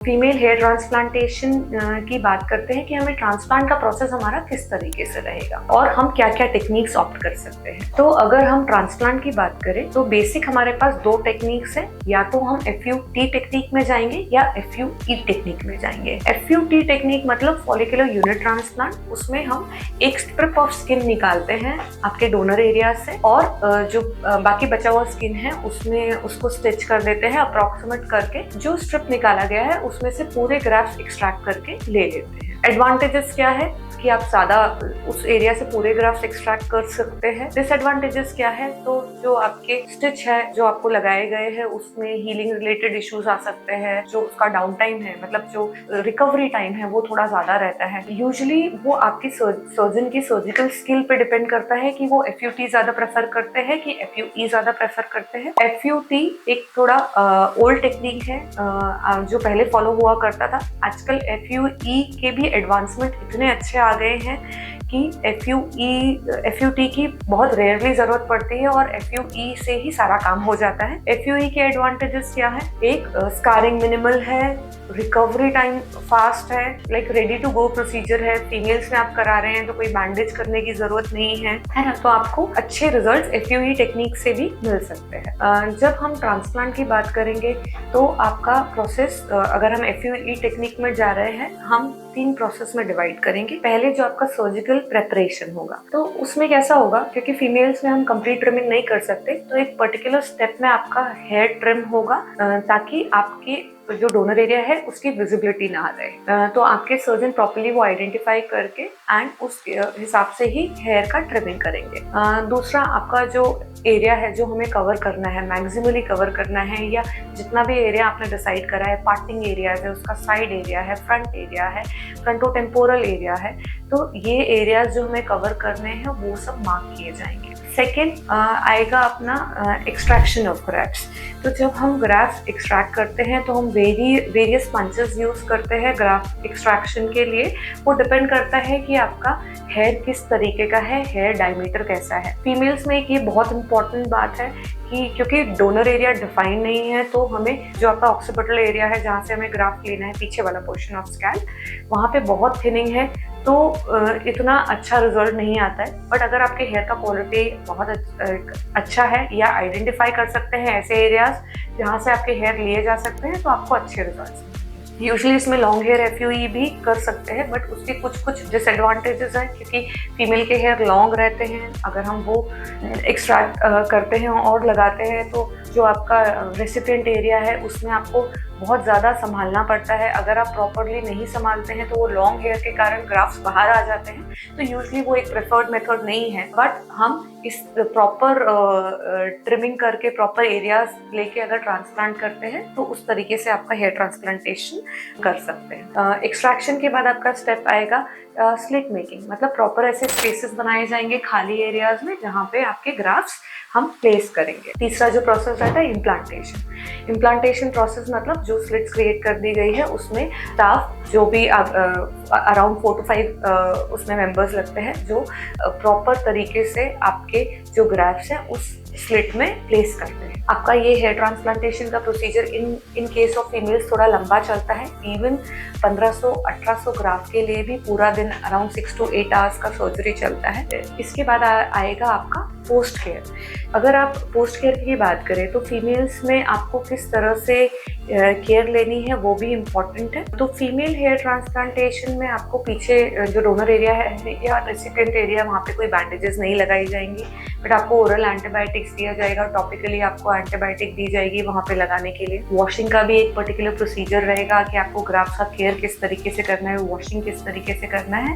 Female hair transplantation की बात करते हैं कि हमें ट्रांसप्लांट का प्रोसेस हमारा किस तरीके से रहेगा और हम क्या क्या टेक्निक्स ऑप्ट कर सकते हैं। तो अगर हम ट्रांसप्लांट की बात करें तो बेसिक हमारे पास दो टेक्निक्स हैं, या तो हम FUT टेक्निक में जाएंगे या FUE टेक्निक में जाएंगे। FUT टेक्निक मतलब फॉलिकुलर यूनिट ट्रांसप्लांट, उसमें हम एक स्ट्रिप ऑफ स्किन निकालते हैं आपके डोनर एरिया से और जो बाकी बचा हुआ स्किन है उसमें उसको स्टिच कर देते हैं अप्रोक्सीमेट करके। जो स्ट्रिप निकाला गया है उसमें से पूरे ग्राफ्ट एक्सट्रैक्ट करके ले लेते हैं। एडवांटेजेस क्या है कि आप ज्यादा उस एरिया से पूरे ग्राफ्ट एक्सट्रैक्ट कर सकते हैं। डिसएडवांटेजेस क्या है, तो जो आपके स्टिच है जो आपको लगाए गए हैं उसमें हीलिंग रिलेटेड इश्यूज आ सकते हैं। जो उसका डाउन टाइम है, मतलब जो रिकवरी टाइम है, वो थोड़ा ज्यादा रहता है। यूजुअली वो आपकी सर्जन की सर्जिकल स्किल पे डिपेंड करता है कि वो FUT ज्यादा प्रेफर करते हैं कि FUE ज्यादा प्रेफर करते हैं। FUT एक थोड़ा ओल्ड टेक्निक है जो पहले फॉलो हुआ करता था। आजकल FUE के भी एडवांसमेंट इतने अच्छे आ गए हैं कि FUT की बहुत रेयरली जरूरत पड़ती है और FUE से ही सारा काम हो जाता है। FUE के एडवांटेजेस क्या है, एक स्कारिंग मिनिमल है, रिकवरी टाइम फास्ट है, like ready to go procedure है। फीमेल्स में आप करा रहे हैं तो कोई बैंडेज करने की जरूरत नहीं है ना, तो आपको अच्छे रिजल्ट FUE टेक्निक से भी मिल सकते हैं। जब हम ट्रांसप्लांट की बात करेंगे तो आपका प्रोसेस, अगर हम FUE टेक्निक में जा रहे हैं, हम 3 प्रोसेस में डिवाइड करेंगे। पहले जो आपका सर्जिकल प्रेपरेशन होगा, तो उसमें कैसा होगा, क्योंकि फीमेल्स में हम कंप्लीट ट्रिमिंग नहीं कर सकते, तो एक पर्टिकुलर स्टेप में आपका हेयर ट्रिम होगा ताकि आपके जो डोनर एरिया है उसकी विजिबिलिटी ना रहे। तो आपके सर्जन प्रॉपर्ली वो आइडेंटिफाई करके एंड उस हिसाब से ही हेयर का ट्रिमिंग करेंगे। दूसरा, आपका जो एरिया है जो हमें कवर करना है, मैक्सिमली कवर करना है, या जितना भी एरिया आपने डिसाइड करा है, पार्टिंग एरिया है, उसका साइड एरिया है, फ्रंट एरिया है, फ्रंटोटेम्पोरल एरिया है, तो ये एरियाज जो हमें कवर करने हैं वो सब मार्क किए जाएंगे। सेकेंड आएगा अपना एक्सट्रैक्शन ऑफ ग्राफ्ट्स। तो जब हम ग्राफ्ट एक्सट्रैक्ट करते हैं तो हम वेरियस पंचेस यूज करते हैं ग्राफ्ट एक्सट्रैक्शन के लिए। वो डिपेंड करता है कि आपका हेयर किस तरीके का है, हेयर डायमीटर कैसा है। फीमेल्स में एक ये बहुत इंपॉर्टेंट बात है कि क्योंकि डोनर एरिया डिफाइन नहीं है, तो हमें जो आपका ऑक्सीपिटल एरिया है जहाँ से हमें ग्राफ्ट लेना है, पीछे वाला पोर्शन ऑफ स्कैल्प, वहाँ पे बहुत थिनिंग है, तो इतना अच्छा रिजल्ट नहीं आता है। बट अगर आपके हेयर का क्वालिटी बहुत अच्छा है या आइडेंटिफाई कर सकते हैं ऐसे एरियाज जहाँ से आपके हेयर लिए जा सकते हैं, तो आपको अच्छे रिजल्ट्स। यूजुअली इसमें लॉन्ग हेयर FUE भी कर सकते हैं, बट उसके कुछ डिसएडवांटेजेस हैं, क्योंकि फीमेल के हेयर लॉन्ग रहते हैं। अगर हम वो एक्सट्रैक्ट करते हैं और लगाते हैं तो जो आपका रेसिपिएंट एरिया है उसमें आपको बहुत ज़्यादा संभालना पड़ता है। अगर आप प्रॉपरली नहीं संभालते हैं तो वो लॉन्ग हेयर के कारण ग्राफ्ट्स बाहर आ जाते हैं, तो यूजुअली वो एक प्रेफर्ड मेथड नहीं है। बट हम इस प्रॉपर ट्रिमिंग करके प्रॉपर एरियाज लेके अगर ट्रांसप्लांट करते हैं तो उस तरीके से आपका हेयर ट्रांसप्लांटेशन कर सकते हैं। एक्सट्रैक्शन के बाद आपका स्टेप आएगा स्लिट मेकिंग, मतलब प्रॉपर ऐसे स्पेसेस बनाए जाएंगे खाली एरियाज में जहाँ पे आपके ग्राफ्ट्स हम प्लेस करेंगे। तीसरा जो प्रोसेस रहता है इम्प्लांटेशन। इम्प्लांटेशन प्रोसेस मतलब जो स्लिट्स क्रिएट कर दी गई है उसमें स्टाफ जो भी अराउंड 4 to 5 उसमें मेंबर्स लगते हैं जो प्रॉपर तरीके से आपके जो ग्राफ्ट्स हैं उस स्लिट में प्लेस करते हैं। आपका ये हेयर ट्रांसप्लांटेशन का procedure in case of females थोड़ा लंबा चलता है। इवन 1500-1800 ग्राफ्ट के लिए भी पूरा दिन अराउंड 6 to 8 आवर्स का सर्जरी चलता है। इसके बाद आएगा आपका पोस्ट केयर। अगर आप पोस्ट केयर की बात करें तो फीमेल्स में आपको किस तरह से केयर लेनी है वो भी इम्पॉर्टेंट है। तो फीमेल हेयर ट्रांसप्लांटेशन में आपको पीछे जो डोनर एरिया है या रेसिपिएंट एरिया, वहाँ पे कोई बैंडेजेस नहीं लगाई जाएंगी, बट आपको ओरल एंटीबायोटिक्स दिया जाएगा, टॉपिकली आपको एंटीबायोटिक दी जाएगी वहाँ पे लगाने के लिए। वॉशिंग का भी एक पर्टिकुलर प्रोसीजर रहेगा कि आपको ग्राफ्ट का केयर किस तरीके से करना है, वॉशिंग किस तरीके से करना है,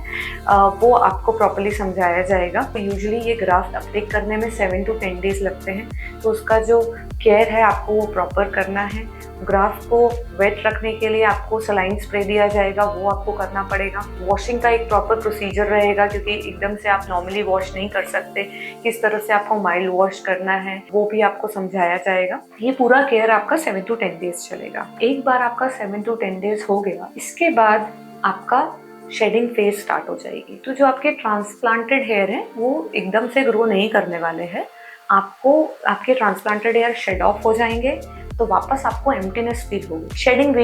वो आपको प्रॉपरली समझाया जाएगा। तो यूजुअली ये ग्राफ्ट अपटेक करने में 7 to 10 डेज लगते हैं, तो उसका जो केयर है आपको वो प्रॉपर करना है। ग्राफ्ट को वेट रखने के लिए आपको सलाइन स्प्रे दिया जाएगा, वो आपको करना पड़ेगा। वॉशिंग का एक प्रॉपर प्रोसीजर रहेगा, क्योंकि एकदम से आप नॉर्मली वॉश नहीं कर सकते, किस तरह से आपको माइल्ड वॉश करना है वो भी आपको समझाया जाएगा। ये पूरा केयर आपका 7 to 10 डेज चलेगा। एक बार आपका 7 to 10 डेज हो गया, इसके बाद आपका शेडिंग फेज स्टार्ट हो जाएगी। तो जो आपके ट्रांसप्लांटेड हेयर है वो एकदम से ग्रो नहीं करने वाले हैं। आपको आपके ट्रांसप्लांटेड हेयर शेड ऑफ हो जाएंगे, तो वापस आपको एम्प्टीनेस फील होगी। शेडिंग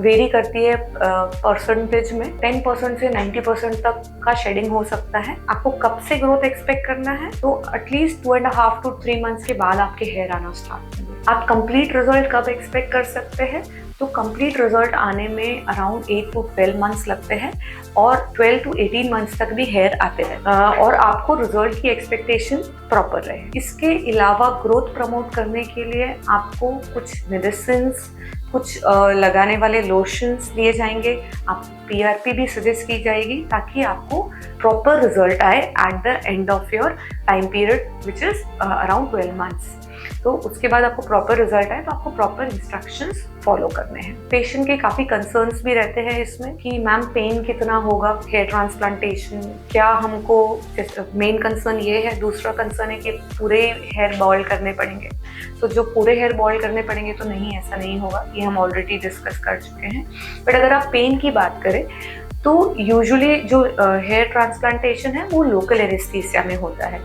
वेरी करती है परसेंटेज में, 10% से 90% तक का शेडिंग हो सकता है। आपको कब से ग्रोथ एक्सपेक्ट करना है, तो एटलीस्ट 2.5 to 3 मंथ्स के बाद आपके हेयर आना स्टार्ट होंगे। आप कंप्लीट रिजल्ट कब एक्सपेक्ट कर सकते हैं, तो कंप्लीट रिजल्ट आने में अराउंड 8 to 12 मंथ्स लगते हैं और 12 to 18 मंथ्स तक भी हेयर आते रहते हैं और आपको रिजल्ट की एक्सपेक्टेशन प्रॉपर रहे। इसके अलावा ग्रोथ प्रमोट करने के लिए आपको कुछ मेडिसिन, कुछ लगाने वाले लोशंस दिए जाएंगे, आप PRP भी सजेस्ट की जाएगी ताकि आपको प्रॉपर रिजल्ट आए at the end of your time period which is around 12 months. तो उसके बाद आपको प्रॉपर रिजल्ट आए तो आपको प्रॉपर इंस्ट्रक्शंस फॉलो करने हैं। पेशेंट के काफ़ी कंसर्न्स भी रहते हैं इसमें कि मैम पेन कितना होगा हेयर ट्रांसप्लांटेशन, क्या हमको, मेन कंसर्न ये है। दूसरा कंसर्न है कि पूरे हेयर बॉयल करने पड़ेंगे, तो जो पूरे हेयर बॉयल करने पड़ेंगे तो नहीं, ऐसा नहीं होगा, ये हम ऑलरेडी डिस्कस कर चुके हैं। बट अगर आप पेन की बात करें तो यूजुअली जो हेयर ट्रांसप्लांटेशन है वो लोकल एनेस्थीसिया में होता है।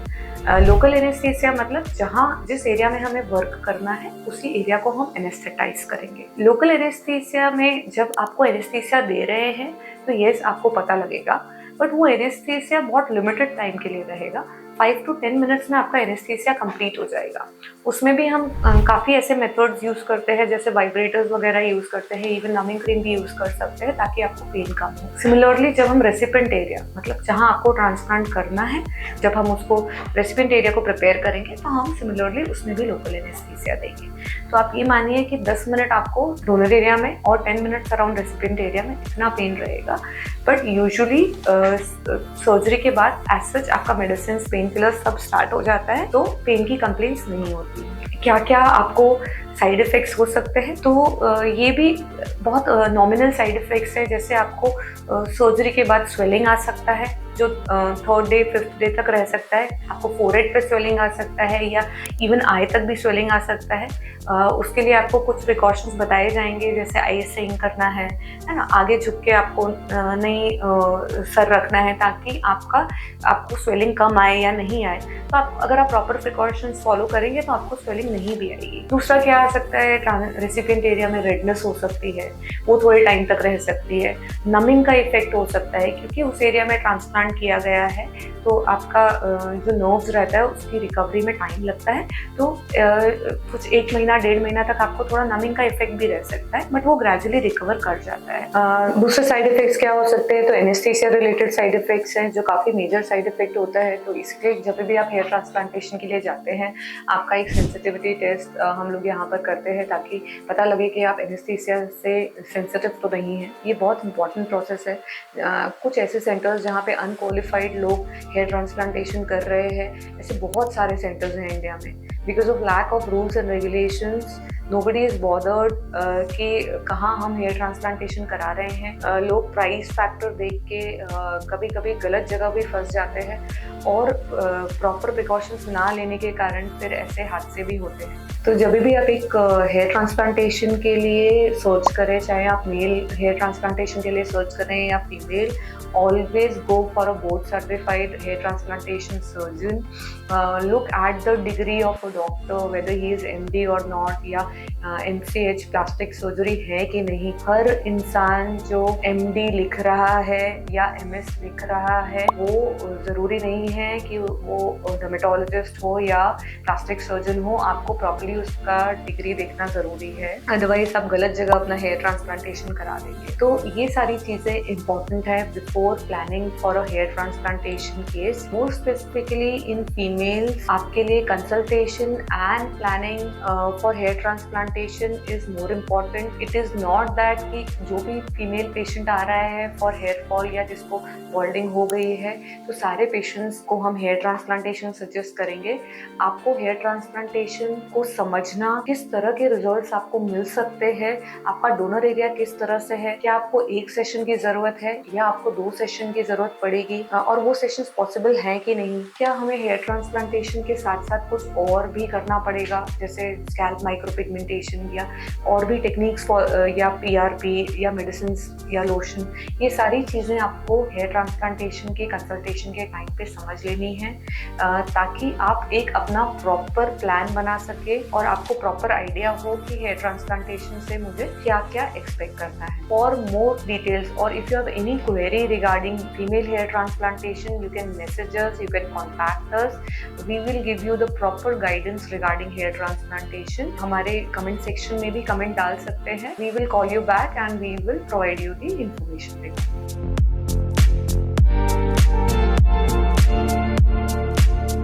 लोकल एनेस्थीसिया मतलब जिस एरिया में हमें वर्क करना है उसी एरिया को हम एनेस्थेटाइज करेंगे। लोकल एनेस्थीसिया में जब आपको एनेस्थीसिया दे रहे हैं तो यस आपको पता लगेगा, बट वो एनेस्थीसिया बहुत लिमिटेड टाइम के लिए रहेगा। 5 to 10 मिनट्स में आपका एनेस्थीसिया कंप्लीट हो जाएगा। उसमें भी हम काफ़ी ऐसे मेथड्स यूज़ करते हैं, जैसे वाइब्रेटर्स वगैरह यूज़ करते हैं, इवन नमिंग क्रीम भी यूज़ कर सकते हैं ताकि आपको पेन कम हो। सिमिलरली जब हम रेसिपिएंट एरिया, मतलब जहां आपको ट्रांसप्लांट करना है, जब हम उसको रेसिपिएंट एरिया को प्रिपेयर करेंगे तो हम सिमिलरली उसमें भी लोकल एनेस्थीसिया देंगे। तो आप ये मानिए कि 10 मिनट आपको डोनर एरिया में और 10 मिनट्स अराउंड रेसिपिएंट एरिया में इतना पेन रहेगा। बट यूजुअली सर्जरी के बाद एज सच आपका मेडिसिन, पेन किलर सब स्टार्ट हो जाता है, तो पेन की कंप्लेंट्स नहीं होती। क्या क्या आपको साइड इफ़ेक्ट्स हो सकते हैं, तो ये भी बहुत नॉमिनल साइड इफ़ेक्ट्स है। जैसे आपको सर्जरी के बाद स्वेलिंग आ सकता है जो 3rd डे 5th डे तक रह सकता है। आपको फोरहेड पे स्वेलिंग आ सकता है या इवन आई तक भी स्वेलिंग आ सकता है। उसके लिए आपको कुछ प्रिकॉशंस बताए जाएंगे, जैसे आई स्विंग करना है ना, आगे झुक के आपको नहीं सर रखना है ताकि आपको स्वेलिंग कम आए या नहीं आए। तो अगर आप प्रॉपर प्रिकॉशंस फॉलो करेंगे तो आपको स्वेलिंग नहीं भी आएगी। दूसरा क्या आ सकता है, रेसिपिएंट एरिया में रेडनेस हो सकती है, वो थोड़े टाइम तक रह सकती है। नमिंग का इफेक्ट हो सकता है क्योंकि उस एरिया में ट्रांसप्लांट किया गया है, तो आपका जो नर्व्स रहता है उसकी रिकवरी में टाइम लगता है। तो कुछ 1 महीना 1.5 महीना तक आपको थोड़ा नमिंग का इफेक्ट भी रह सकता है, बट वो ग्रेजुअली रिकवर कर जाता है। दूसरे साइड इफेक्ट्स क्या हो सकते हैं, तो एनेस्थीसिया रिलेटेड साइड इफेक्ट्स हैं जो काफ़ी मेजर साइड इफेक्ट होता है। तो इसलिए जब भी आप हेयर ट्रांसप्लांटेशन के लिए जाते हैं, आपका एक सेंसिटिविटी टेस्ट हम लोग यहाँ पर करते हैं ताकि पता लगे कि आप एनेस्थीसिया से सेंसिटिव तो नहीं है। ये बहुत इंपॉर्टेंट प्रोसेस है। कुछ ऐसे सेंटर्स जहाँ पे अनक्वालिफाइड लोग हेयर ट्रांसप्लांटेशन कर रहे हैं, ऐसे बहुत सारे सेंटर्स हैं इंडिया में। Because of lack of rules and regulations nobody is bothered कि कहाँ हम हेयर ट्रांसप्लांटेशन करा रहे हैं। लोग प्राइस फैक्टर देख के कभी कभी गलत जगह भी फंस जाते हैं और प्रॉपर प्रिकॉशंस ना लेने के कारण फिर ऐसे हादसे भी होते हैं। तो जब भी आप एक हेयर ट्रांसप्लांटेशन के लिए सर्च करें, चाहे आप मेल हेयर ट्रांसप्लांटेशन के लिए सर्च करें या female, always go for a board certified hair transplantation surgeon. Look at the degree of a doctor, whether he is MD or not, या MCH प्लास्टिक सर्जरी है कि नहीं। हर इंसान जो MD लिख रहा है या MS लिख रहा है वो ज़रूरी नहीं है कि वो डर्मेटोलॉजिस्ट हो या प्लास्टिक सर्जन हो। आपको प्रॉपर्ली उसका डिग्री देखना ज़रूरी है, अदरवाइज आप गलत जगह अपना हेयर ट्रांसप्लांटेशन करा देंगे। तो ये सारी चीज़ें इंपॉर्टेंट है before planning for a hair transplantation case. More specifically in females, आपके लिए consultation and planning for hair transplantation is more important. It is not that कि जो भी female patient आ रहा है for hair fall या जिसको balding हो गई है तो सारे patients को हम hair transplantation suggest करेंगे। आपको hair transplantation को समझना, किस तरह के results आपको मिल सकते हैं, आपका donor area किस तरह से है, क्या आपको एक सेशन की जरूरत है या आपको 2 सेशन की जरूरत पड़ेगी, और वो सेशंस पॉसिबल हैं कि नहीं, क्या हमें हेयर ट्रांसप्लांटेशन के साथ साथ कुछ और भी करना पड़ेगा, जैसे स्कैल्प माइक्रो पिगमेंटेशन या और भी टेक्निक्स या PRP या मेडिसिन या लोशन, ये सारी चीज़ें आपको हेयर ट्रांसप्लांटेशन के कंसल्टेशन के टाइम पे समझ लेनी है, ताकि आप एक अपना प्रॉपर प्लान बना सके और आपको प्रॉपर आइडिया हो कि हेयर ट्रांसप्लांटेशन से मुझे क्या क्या एक्सपेक्ट करना है। फॉर मोर डिटेल्स और if you have any query regarding female hair transplantation, you can message us, you can contact us, we will give you the proper guidance regarding hair transplantation. हमारे comment section में भी comment डाल सकते हैं, we will call you back and we will provide you the information.